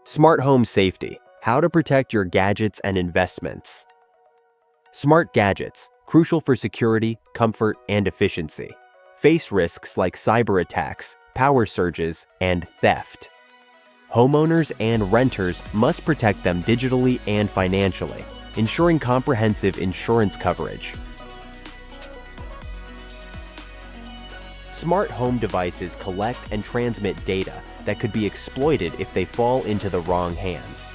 Smart home safety: how to protect your gadgets and investments. Smart gadgets, crucial for security, comfort, and efficiency, face risks like cyber attacks, power surges, and theft. Homeowners and renters must protect them digitally and financially, ensuring comprehensive insurance coverage. Smart home devices collect and transmit data that could be exploited if they fall into the wrong hands.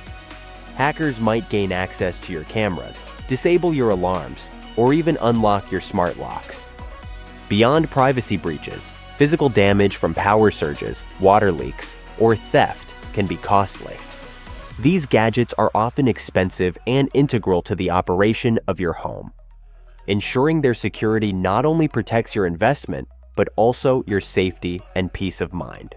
Hackers might gain access to your cameras, disable your alarms, or even unlock your smart locks. Beyond privacy breaches, physical damage from power surges, water leaks, or theft can be costly. These gadgets are often expensive and integral to the operation of your home. Ensuring their security not only protects your investment, but also your safety and peace of mind.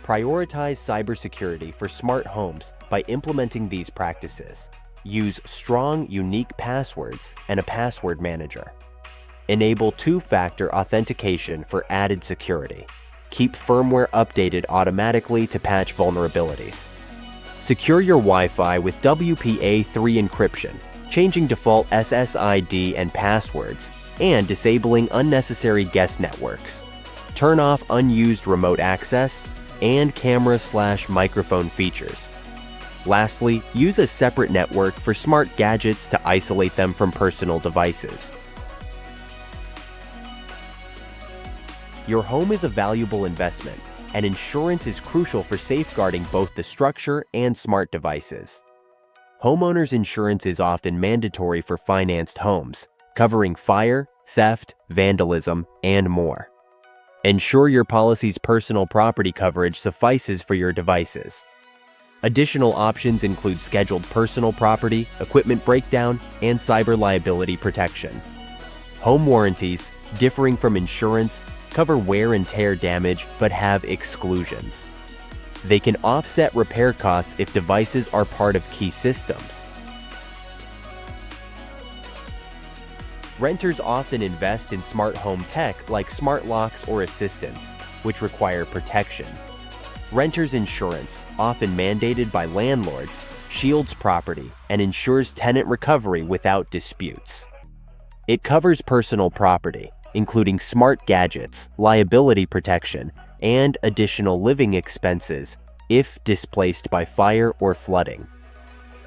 Prioritize cybersecurity for smart homes by implementing these practices. Use strong, unique passwords and a password manager. Enable two-factor authentication for added security. Keep firmware updated automatically to patch vulnerabilities. Secure your Wi-Fi with WPA3 encryption, changing default SSID and passwords, and disabling unnecessary guest networks. Turn off unused remote access and camera/microphone features. Lastly, use a separate network for smart gadgets to isolate them from personal devices. Your home is a valuable investment, and insurance is crucial for safeguarding both the structure and smart devices. Homeowners insurance is often mandatory for financed homes, covering fire, theft, vandalism, and more. Ensure your policy's personal property coverage suffices for your devices. Additional options include scheduled personal property, equipment breakdown, and cyber liability protection. Home warranties, differing from insurance, cover wear and tear damage but have exclusions. They can offset repair costs if devices are part of key systems. Renters often invest in smart home tech like smart locks or assistants, which require protection. Renters insurance, often mandated by landlords, shields property and ensures tenant recovery without disputes. It covers personal property, including smart gadgets, liability protection, and additional living expenses if displaced by fire or flooding.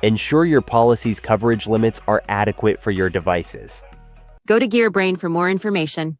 Ensure your policy's coverage limits are adequate for your devices. Go to GearBrain for more information.